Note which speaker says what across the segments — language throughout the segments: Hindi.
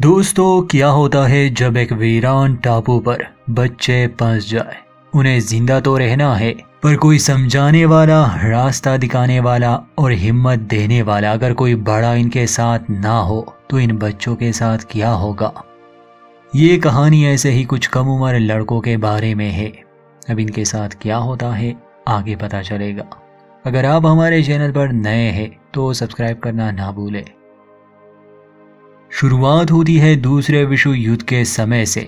Speaker 1: दोस्तों, क्या होता है जब एक वीरान टापू पर बच्चे फंस जाए। उन्हें जिंदा तो रहना है, पर कोई समझाने वाला, रास्ता दिखाने वाला और हिम्मत देने वाला अगर कोई बड़ा इनके साथ ना हो तो इन बच्चों के साथ क्या होगा। ये कहानी ऐसे ही कुछ कम उम्र लड़कों के बारे में है। अब इनके साथ क्या होता है आगे पता चलेगा। अगर आप हमारे चैनल पर नए हैं तो सब्सक्राइब करना ना भूलें। शुरुआत होती है दूसरे विश्व युद्ध के समय से।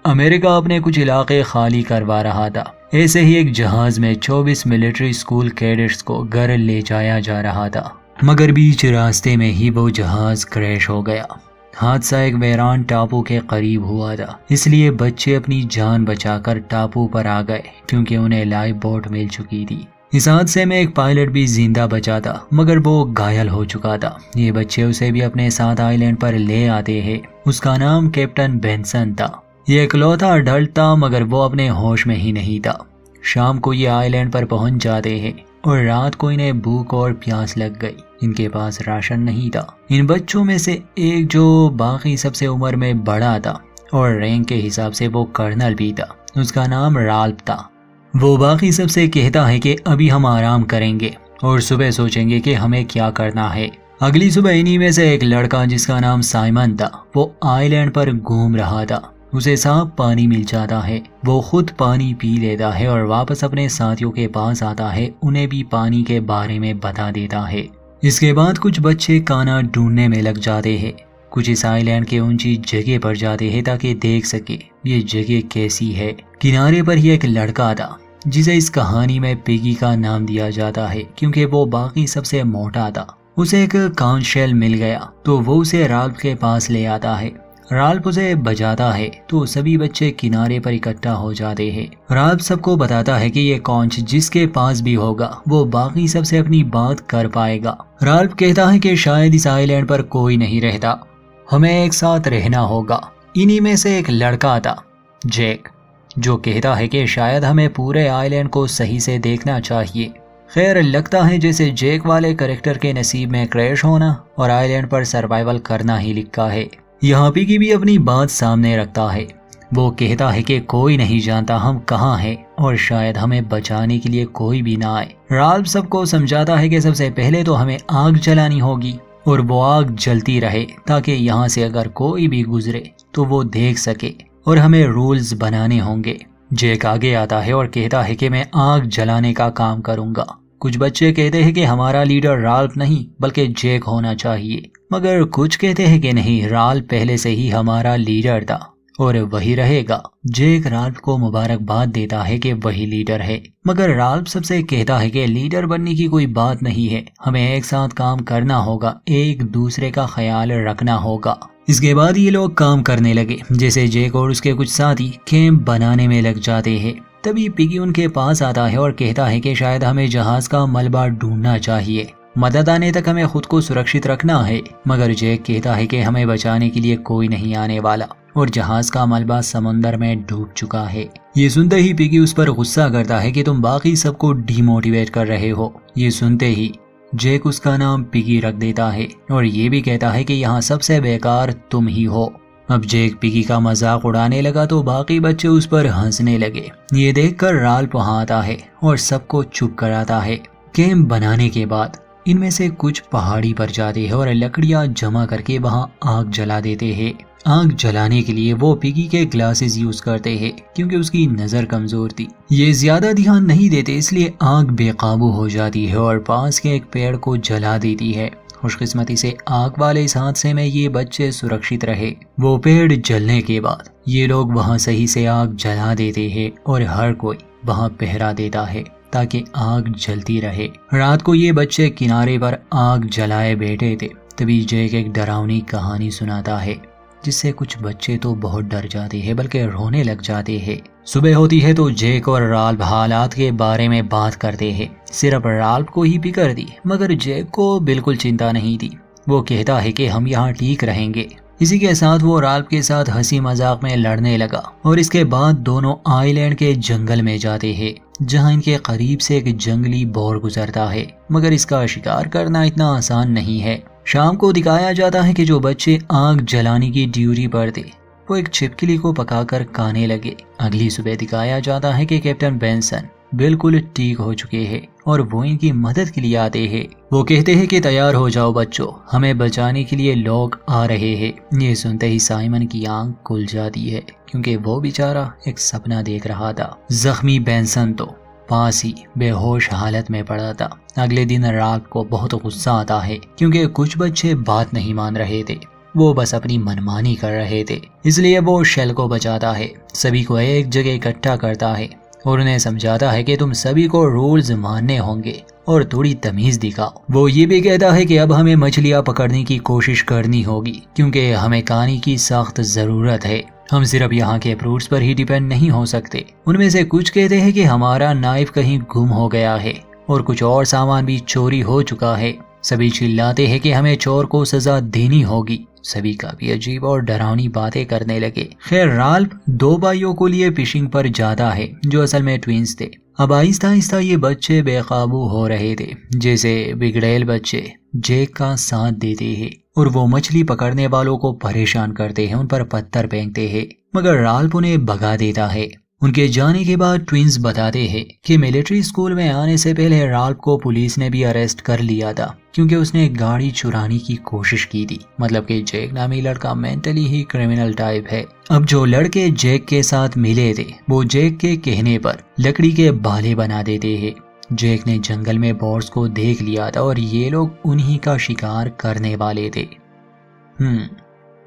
Speaker 1: अमेरिका अपने कुछ इलाके खाली करवा रहा था। ऐसे ही एक जहाज में 24 मिलिट्री स्कूल कैडेट्स को घर ले जाया जा रहा था, मगर बीच रास्ते में ही वो जहाज क्रैश हो गया। हादसा एक वीरान टापू के करीब हुआ था, इसलिए बच्चे अपनी जान बचाकर टापू पर आ गए क्योंकि उन्हें लाइफ बोट मिल चुकी थी। इस हादसे में एक पायलट भी जिंदा बचा था, मगर वो घायल हो चुका था। ये बच्चे उसे भी अपने साथ आइलैंड पर ले आते हैं। उसका नाम कैप्टन बेंसन था। ये इकलौता अडल्ट था, मगर वो अपने होश में ही नहीं था। शाम को ये आइलैंड पर पहुंच जाते हैं और रात को इन्हें भूख और प्यास लग गई। इनके पास राशन नहीं था। इन बच्चों में से एक, जो बाकी सबसे उम्र में बड़ा था और रैंक के हिसाब से वो कर्नल भी था, उसका नाम राल्फ था। वो बाकी सबसे कहता है कि अभी हम आराम करेंगे और सुबह सोचेंगे कि हमें क्या करना है। अगली सुबह इन्हीं में से एक लड़का, जिसका नाम साइमन था, वो आइलैंड पर घूम रहा था। उसे साफ पानी मिल जाता है। वो खुद पानी पी लेता है और वापस अपने साथियों के पास आता है। उन्हें भी पानी के बारे में बता देता है। इसके बाद कुछ बच्चे खाना ढूंढने में लग जाते हैं। कुछ इस आइलैंड के ऊंची जगह पर जाते हैं ताकि देख सके ये जगह कैसी है। किनारे पर ही एक लड़का था जिसे इस कहानी में पिगी का नाम दिया जाता है क्योंकि वो बाकी सबसे मोटा था। उसे एक कांच शेल मिल गया तो वो उसे राल्फ के पास ले आता है। राल्फ उसे बजाता है तो सभी बच्चे किनारे पर इकट्ठा हो जाते हैं। राल्फ सबको बताता है कि ये कांच जिसके पास भी होगा वो बाकी सबसे अपनी बात कर पाएगा। राल्फ कहता है कि शायद इस आइलैंड पर कोई नहीं रहता, हमें एक साथ रहना होगा। इन्हीं में से एक लड़का था, जैक, जो कहता है कि शायद हमें पूरे आइलैंड को सही से देखना चाहिए। खैर, लगता है जैसे जैक वाले कैरेक्टर के नसीब में क्रैश होना और आइलैंड पर सर्वाइवल करना ही लिखा है। यहाँ पिगी भी अपनी बात सामने रखता है। वो कहता है कि कोई नहीं जानता हम कहाँ हैं और शायद हमें बचाने के लिए कोई भी ना आए। राल्फ सबको समझाता है कि सबसे पहले तो हमें आग जलानी होगी और वो आग जलती रहे ताकि यहाँ से अगर कोई भी गुजरे तो वो देख सके, और हमें रूल्स बनाने होंगे। जैक आगे आता है और कहता है कि मैं आग जलाने का काम करूंगा। कुछ बच्चे कहते हैं कि हमारा लीडर राल्फ नहीं बल्कि जैक होना चाहिए, मगर कुछ कहते हैं कि नहीं, राल्फ पहले से ही हमारा लीडर था और वही रहेगा। जैक राल्फ को मुबारकबाद देता है कि वही लीडर है, मगर राल्फ सबसे कहता है कि लीडर बनने की कोई बात नहीं है, हमें एक साथ काम करना होगा, एक दूसरे का ख्याल रखना होगा। इसके बाद ये लोग काम करने लगे। जैसे जैक और उसके कुछ साथी कैंप बनाने में लग जाते हैं, तभी पिगी उनके पास आता है और कहता है कि शायद हमें जहाज का मलबा ढूंढना चाहिए, मदद आने तक हमें खुद को सुरक्षित रखना है। मगर जैक कहता है कि हमें बचाने के लिए कोई नहीं आने वाला और जहाज का मलबा समंदर में डूब चुका है। ये सुनते ही पिगी उस पर गुस्सा करता है कि तुम बाकी सबको डिमोटिवेट कर रहे हो। ये सुनते ही जैक उसका नाम पिगी रख देता है और ये भी कहता है कि यहाँ सबसे बेकार तुम ही हो। अब जैक पिगी का मजाक उड़ाने लगा तो बाकी बच्चे उस पर हंसने लगे। ये देखकर राल्फ वहाँ आता है और सबको चुप कराता है। कैंप बनाने के बाद इनमें से कुछ पहाड़ी पर जाते हैं और लकड़ियाँ जमा करके वहाँ आग जला देते हैं। आग जलाने के लिए वो पिगी के ग्लासेस यूज करते हैं क्योंकि उसकी नजर कमजोर थी। ये ज्यादा ध्यान नहीं देते, इसलिए आग बेकाबू हो जाती है और पास के एक पेड़ को जला देती है। खुशकिस्मती से आग वाले इस हादसे में ये बच्चे सुरक्षित रहे। वो पेड़ जलने के बाद ये लोग वहाँ सही से आग जला देते हैं और हर कोई वहाँ पहरा देता है ताकि आग जलती रहे। रात को ये बच्चे किनारे पर आग जलाए बैठे थे, तभी जैक एक डरावनी कहानी सुनाता है जिससे कुछ बच्चे तो बहुत डर जाते हैं बल्कि रोने लग जाते हैं। सुबह होती है तो जैक और राल्फ हालात के बारे में बात करते हैं। सिर्फ राल्फ को ही फिक्र थी, मगर जैक को बिल्कुल चिंता नहीं थी। वो कहता है कि हम यहाँ ठीक रहेंगे। इसी के साथ वो राल्फ के साथ हंसी मजाक में लड़ने लगा और इसके बाद दोनों आइलैंड के जंगल में जाते हैं जहाँ इनके करीब से एक जंगली बोर गुजरता है, मगर इसका शिकार करना इतना आसान नहीं है। शाम को दिखाया जाता है कि जो बच्चे आग जलाने की ड्यूटी पर थे वो एक छिपकली को पकाकर खाने लगे। अगली सुबह दिखाया जाता है कि कैप्टन बेंसन बिल्कुल ठीक हो चुके हैं और वो इनकी मदद के लिए आते हैं। वो कहते हैं कि तैयार हो जाओ बच्चों, हमें बचाने के लिए लोग आ रहे हैं। ये सुनते ही साइमन की आंख खुल जाती है क्योंकि वो बेचारा एक सपना देख रहा था। जख्मी बेंसन तो पास ही बेहोश हालत में पड़ा था। अगले दिन रात को बहुत गुस्सा आता है क्योंकि कुछ बच्चे बात नहीं मान रहे थे, वो बस अपनी मनमानी कर रहे थे। इसलिए वो शेल को बचाता है, सभी को एक जगह इकट्ठा करता है और उन्हें समझाता है कि तुम सभी को रूल्स मानने होंगे और थोड़ी तमीज दिखाओ। वो ये भी कहता है कि अब हमें मछलियां पकड़ने की कोशिश करनी होगी क्योंकि हमें खाने की सख्त जरूरत है। हम सिर्फ यहाँ के फ्रूट्स पर ही डिपेंड नहीं हो सकते। उनमें से कुछ कहते हैं कि हमारा नाइफ कहीं गुम हो गया है और कुछ और सामान भी चोरी हो चुका है। सभी चिल्लाते हैं कि हमें चोर को सजा देनी होगी। सभी काफी अजीब और डरावनी बातें करने लगे। खैर राल्फ दो भाइयों को लिए फिशिंग पर जाता है जो असल में ट्विंस थे। अब आहिस्ता आहिस्ता ये बच्चे बेकाबू हो रहे थे, जैसे बिगड़ैल बच्चे जेक का साथ देते हैं और वो मछली पकड़ने वालों को परेशान करते हैं, उन पर पत्थर फेंकते हैं, मगर राल्फ उन्हें भगा देता है। उनके जाने के बाद ट्विंस बताते हैं कि मिलिट्री स्कूल में आने से पहले राल्फ को पुलिस ने भी अरेस्ट कर लिया था क्योंकि उसने गाड़ी चुराने की कोशिश की थी। मतलब कि जेक नामी लड़का मेंटली ही क्रिमिनल टाइप है। अब जो लड़के जेक के साथ मिले थे वो जेक के कहने पर लकड़ी के भाले बना देते हैं। जेक ने जंगल में बॉर्स को देख लिया था और ये लोग उन्हीं का शिकार करने वाले थे।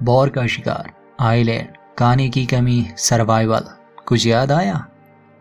Speaker 1: बॉर का शिकार, आइलैंड, खाने की कमी, सर्वाइवल, कुछ याद आया?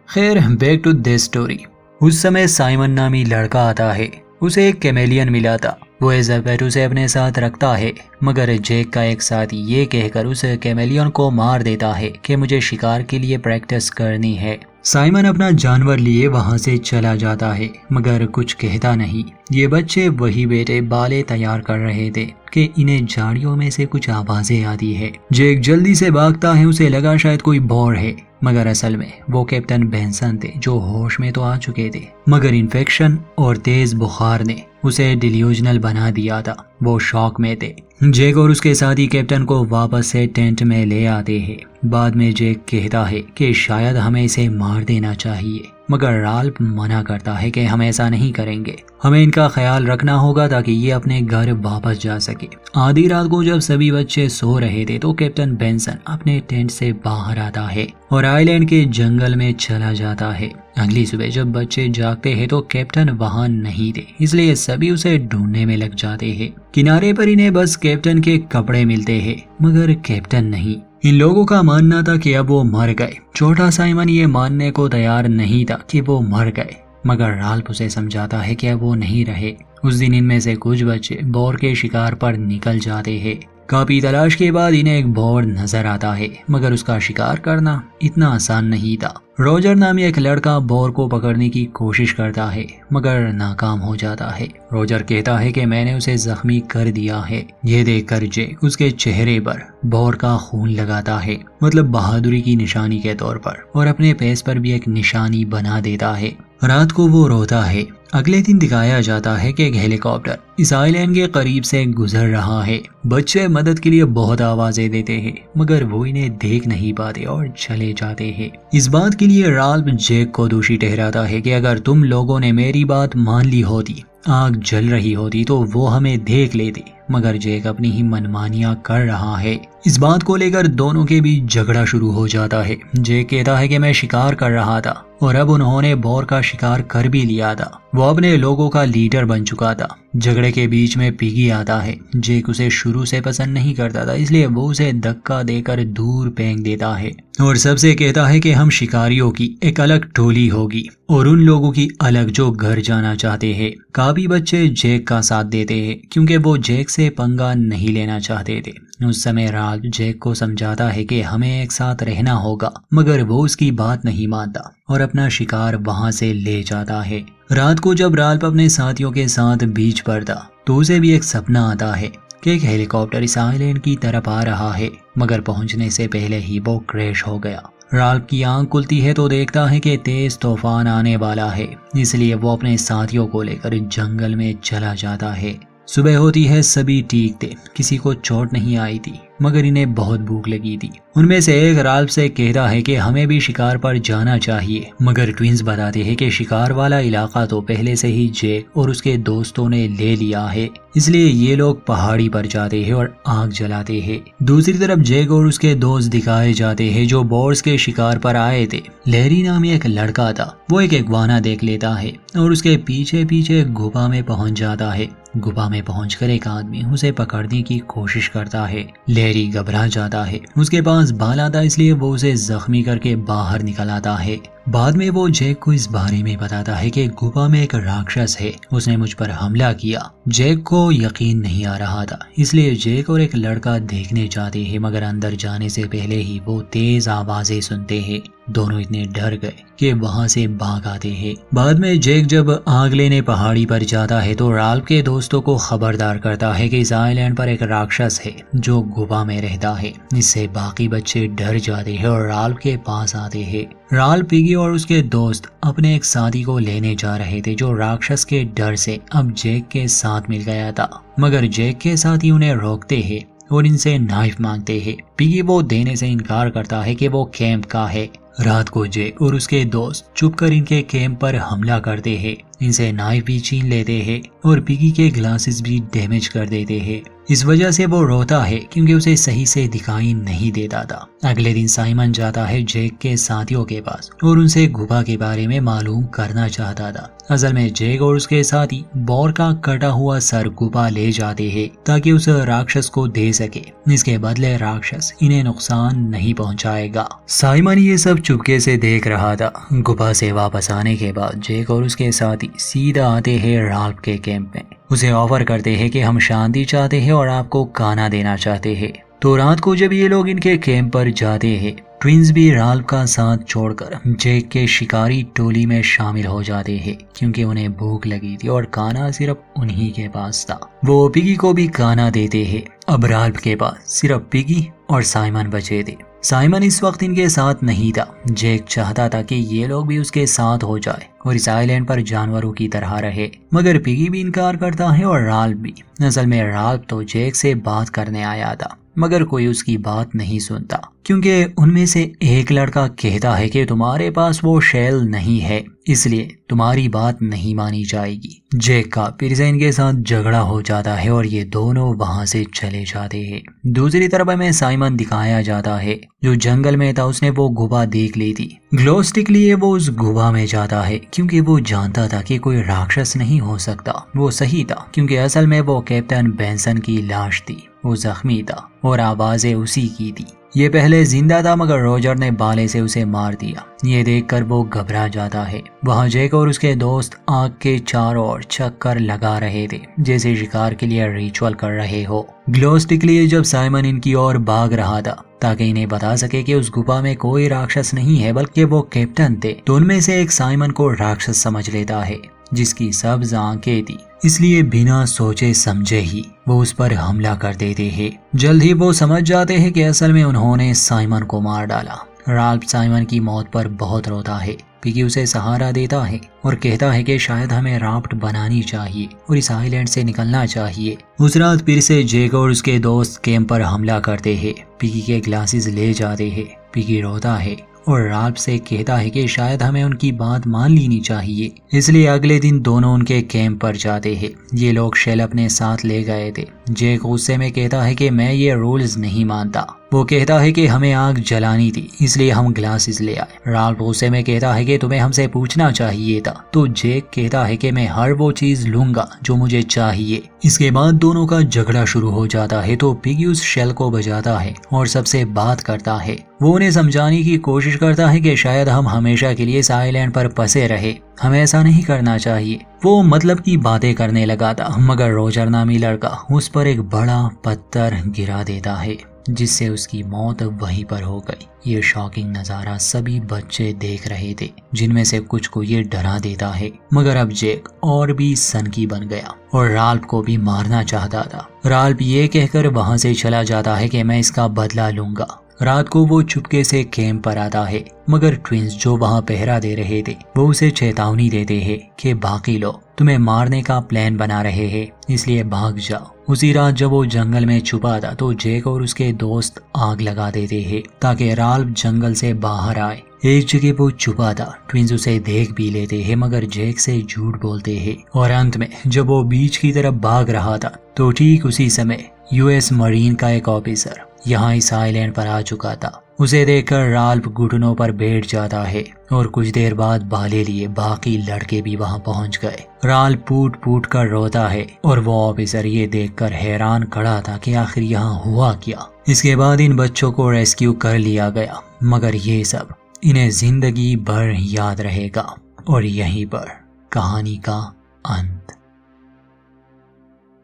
Speaker 1: खैर बैक टू दिस स्टोरी। उस समय साइमन नामी लड़का आता है, उसे एक कैमेलियन मिला था। वो एज अ पेट उसे अपने साथ रखता है, मगर जेक का एक साथी ये कहकर उस कैमेलियन को मार देता है कि मुझे शिकार के लिए प्रैक्टिस करनी है। साइमन अपना जानवर लिए वहां से चला जाता है मगर कुछ कहता नहीं। ये बच्चे वही बेटे बाले तैयार कर रहे थे कि इन्हें झाड़ियों में से कुछ आवाजें आती है। जेक जल्दी से भागता है, उसे लगा शायद कोई बॉर है, मगर असल में वो कैप्टन बेंसन थे जो होश में तो आ चुके थे, मगर इन्फेक्शन और तेज बुखार ने उसे डिल्यूजनल बना दिया था। वो शॉक में थे। जेक और उसके साथी कैप्टन को वापस से टेंट में ले आते हैं। बाद में जेक कहता है कि शायद हमें इसे मार देना चाहिए, मगर राल्फ मना करता है कि हम ऐसा नहीं करेंगे, हमें इनका ख्याल रखना होगा ताकि ये अपने घर वापस जा सके। आधी रात को जब सभी बच्चे सो रहे थे तो कैप्टन बेंसन अपने टेंट से बाहर आता है और आइलैंड के जंगल में चला जाता है। अगली सुबह जब बच्चे जागते हैं तो कैप्टन वहां नहीं थे, इसलिए सभी उसे ढूंढने में लग जाते हैं। किनारे पर इन्हें बस कैप्टन के कपड़े मिलते हैं, मगर कैप्टन नहीं। इन लोगों का मानना था कि अब वो मर गए। छोटा साइमन ये मानने को तैयार नहीं था कि वो मर गए, मगर राल्फ उसे समझाता है कि अब वो नहीं रहे। उस दिन इनमें से कुछ बच्चे बॉर के शिकार पर निकल जाते हैं। काफी तलाश के बाद इन्हें एक बॉर नजर आता है, मगर उसका शिकार करना इतना आसान नहीं था। रोजर नामी एक लड़का बॉर को पकड़ने की कोशिश करता है, मगर नाकाम हो जाता है। रोजर कहता है कि मैंने उसे जख्मी कर दिया है। ये देखकर जेक उसके चेहरे पर बॉर का खून लगाता है, मतलब बहादुरी की निशानी के तौर पर, और अपने पेस पर भी एक निशानी बना देता है। रात को वो रोता है। अगले दिन दिखाया जाता है कि एक हेलीकॉप्टर इस आइलैंड के करीब से गुजर रहा है। बच्चे मदद के लिए बहुत आवाजें देते हैं, मगर वो इन्हें देख नहीं पाते और चले जाते हैं। इस बात के लिए राल्फ जेक को दोषी ठहराता है कि अगर तुम लोगों ने मेरी बात मान ली होती, आग जल रही होती, तो वो हमें देख लेते, मगर जेक अपनी ही मनमानियां कर रहा है। इस बात को लेकर दोनों के बीच झगड़ा शुरू हो जाता है। जेक कहता है कि मैं शिकार कर रहा था और अब उन्होंने बॉर का शिकार कर भी लिया था। वो अपने लोगों का लीडर बन चुका था। झगड़े के बीच में पिगी आता है। जेक उसे शुरू से पसंद नहीं करता था, इसलिए वो उसे धक्का देकर दूर फेंक देता है और सबसे कहता है कि हम शिकारियों की एक अलग टोली होगी और उन लोगों की अलग जो घर जाना चाहते हैं। काफी बच्चे जेक का साथ देते हैं क्योंकि वो जेक से पंगा नहीं लेना चाहते थे। उस समय राल्फ जेक को समझाता है कि हमें एक साथ रहना होगा, मगर वो उसकी बात नहीं मानता और अपना शिकार वहां से ले जाता है। रात को जब राल्फ अपने साथियों के साथ बीच पर था तो उसे भी एक सपना आता है कि एक हेलीकॉप्टर इस आइलैंड की तरफ आ रहा है, मगर पहुंचने से पहले ही वो क्रैश हो गया। राल्फ की आंख खुलती है तो देखता है कि तेज तूफान आने वाला है, इसलिए वो अपने साथियों को लेकर जंगल में चला जाता है। सुबह होती है, सभी ठीक थे, किसी को चोट नहीं आई थी, मगर इन्हें बहुत भूख लगी थी। उनमें से एक राल्फ से कहता है कि हमें भी शिकार पर जाना चाहिए, मगर ट्विंस बताते हैं कि शिकार वाला इलाका तो पहले से ही जैक और उसके दोस्तों ने ले लिया है, इसलिए ये लोग पहाड़ी पर जाते हैं और आग जलाते हैं। दूसरी तरफ जैक और उसके दोस्त दिखाए जाते हैं जो बोर्स के शिकार पर आए थे। लैरी नामी एक लड़का था, वो एक इग्वाना देख लेता है और उसके पीछे पीछे गुफा में पहुंच जाता है। गुफा में पहुंचकर एक आदमी उसे पकड़ने की कोशिश करता है। लैरी घबरा जाता है, उसके पास बाल था इसलिए वो उसे जख्मी करके बाहर निकल आता है। बाद में वो जैक को इस बारे में बताता है कि गुफा में एक राक्षस है, उसने मुझ पर हमला किया। जैक को यकीन नहीं आ रहा था, इसलिए जैक और एक लड़का देखने जाते हैं, मगर अंदर जाने से पहले ही वो तेज आवाजें सुनते हैं। दोनों इतने डर गए कि वहां से भाग आते हैं। बाद में जैक जब आग लेने पहाड़ी पर जाता है तो राल्फ के दोस्तों को खबरदार करता है कि इस आइलैंड पर एक राक्षस है जो गुफा में रहता है। इससे बाकी बच्चे डर जाते हैं और राल्फ के पास आते हैं। राल्फ, पिगी और उसके दोस्त अपने एक साथी को लेने जा रहे थे जो राक्षस के डर से अब जैक के साथ मिल गया था, मगर जैक के साथी उन्हें रोकते हैं और इनसे नाइफ मांगते हैं। पिगी वो देने से इनकार करता है कि वो कैंप का है। रात को जैक और उसके दोस्त छुपकर इनके कैंप पर हमला करते हैं, इनसे नाइफ भी छीन लेते हैं और पिगी के ग्लासेस भी डैमेज कर देते हैं। इस वजह से वो रोता है क्योंकि उसे सही से दिखाई नहीं देता था। अगले दिन साइमन जाता है जैक के साथियों के पास और उनसे गुफा के बारे में मालूम करना चाहता था। असल में जैक और उसके साथी बोर का कटा हुआ सर गुफा ले जाते हैं ताकि उस राक्षस को दे सके। इसके बदले राक्षस इन्हें नुकसान नहीं पहुंचाएगा। साइमन ये सब चुपके से देख रहा था। गुफा से वापस आने के बाद जैक और उसके साथी सीधा आते हैं राल्फ के कैंप में। उसे ऑफर करते हैं कि हम शांति चाहते हैं और आपको खाना देना चाहते हैं। तो रात को जब ये लोग इनके कैंप पर जाते हैं, ट्विंस भी राल्फ का साथ छोड़कर जैक के शिकारी टोली में शामिल हो जाते हैं क्योंकि उन्हें भूख लगी थी और खाना सिर्फ उन्हीं के पास था। वो पिगी को भी खाना देते हैं। अब राल्फ के पास सिर्फ पिगी और साइमन बचे थे। साइमन इस वक्त इनके साथ नहीं था। जैक चाहता था कि ये लोग भी उसके साथ हो जाए और इस आइलैंड पर जानवरों की तरह रहे, मगर पिगी भी इनकार करता है और राल्फ भी। असल में राल्फ तो जैक से बात करने आया था, मगर कोई उसकी बात नहीं सुनता क्योंकि उनमें से एक लड़का कहता है कि तुम्हारे पास वो शेल नहीं है, इसलिए तुम्हारी बात नहीं मानी जाएगी। जैक का फिर से इनके साथ झगड़ा हो जाता है और ये दोनों वहां से चले जाते हैं। दूसरी तरफ हमें साइमन दिखाया जाता है जो जंगल में था। उसने वो गुफा देख ली थी। ग्लो स्टिक लिए वो उस गुफा में जाता है क्योंकि वो जानता था कि कोई राक्षस नहीं हो सकता। वो सही था क्योंकि असल में वो कैप्टन बेंसन की लाश थी। वो जख्मी था और आवाजें उसी की थी। ये पहले जिंदा था मगर रॉजर ने बाले से उसे मार दिया। ये देखकर वो घबरा जाता है। वहाँ जैक और उसके दोस्त आग के चारों ओर चक्कर लगा रहे थे जैसे शिकार के लिए रिचुअल कर रहे हो। ग्लो स्टिक लिए जब साइमन इनकी ओर भाग रहा था ताकि इन्हें बता सके कि उस गुफा में कोई राक्षस नहीं है बल्कि वो कैप्टन थे, तो उनमें से एक साइमन को राक्षस समझ लेता है जिसकी सब्ज आंखें थी, इसलिए बिना सोचे समझे ही वो उस पर हमला कर देते हैं। जल्द ही वो समझ जाते हैं कि असल में उन्होंने साइमन को मार डाला। राल्फ साइमन की मौत पर बहुत रोता है। पिगी उसे सहारा देता है और कहता है कि शायद हमें राफ्ट बनानी चाहिए और इस आइलैंड से निकलना चाहिए। उस रात फिर से जैक और उसके दोस्त कैंप पर हमला करते हैं। पिगी के ग्लासेस ले जाते हैं। पिगी रोता है और राल्फ से कहता है कि शायद हमें उनकी बात मान लेनी चाहिए। इसलिए अगले दिन दोनों उनके कैंप पर जाते हैं। ये लोग शेल अपने साथ ले गए थे। जैक गुस्से में कहता है कि मैं ये रूल्स नहीं मानता। वो कहता है कि हमें आग जलानी थी इसलिए हम ग्लासेस ले आए। राल्फ गुस्से में कहता है कि तुम्हें हमसे पूछना चाहिए था। तो जैक कहता है कि मैं हर वो चीज लूंगा जो मुझे चाहिए। इसके बाद दोनों का झगड़ा शुरू हो जाता है तो पिगी उस शेल को बजाता है और सबसे बात करता है। वो उन्हें समझाने की कोशिश करता है कि शायद हम हमेशा के लिए इस आइलैंड पर फंसे रहे, हमें ऐसा नहीं करना चाहिए। वो मतलब की बातें करने लगा था मगर रॉजर नामी लड़का उस पर एक बड़ा पत्थर गिरा देता है जिससे उसकी मौत वहीं पर हो गई। ये शॉकिंग नजारा सभी बच्चे देख रहे थे जिनमें से कुछ को ये डरा देता है, मगर अब जैक और भी सनकी बन गया और राल्फ को भी मारना चाहता था। राल्फ ये कहकर वहां से चला जाता है कि मैं इसका बदला लूंगा। रात को वो चुपके से कैंप पर आता है, मगर ट्विंस जो वहाँ पहरा दे रहे थे वो उसे चेतावनी देते हैं कि बाकी लोग तुम्हें मारने का प्लान बना रहे हैं, इसलिए भाग जाओ। उसी रात जब वो जंगल में छुपा था तो जैक और उसके दोस्त आग लगा देते हैं ताकि राल्फ जंगल से बाहर आए। एक जगह वो छुपा था, ट्विंस उसे देख भी लेते हैं मगर जैक से झूठ बोलते हैं और अंत में जब वो बीच की तरफ भाग रहा था तो ठीक उसी समय यूएस मरीन का एक ऑफिसर यहाँ इस आइलैंड पर आ चुका था। उसे देखकर राल्फ घुटनों पर बैठ जाता है और कुछ देर बाद भाले लिए बाकी लड़के भी वहां पहुंच गए। राल्फ फूट फूट कर रोता है और वो ऑफिसर ये देखकर हैरान खड़ा था कि आखिर यहाँ हुआ क्या। इसके बाद इन बच्चों को रेस्क्यू कर लिया गया, मगर ये सब इन्हें जिंदगी भर याद रहेगा। और यहीं पर कहानी का अंत।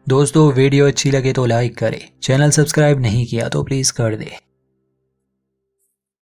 Speaker 1: दोस्तों वीडियो अच्छी लगे तो लाइक करें, चैनल सब्सक्राइब नहीं किया तो प्लीज कर दे।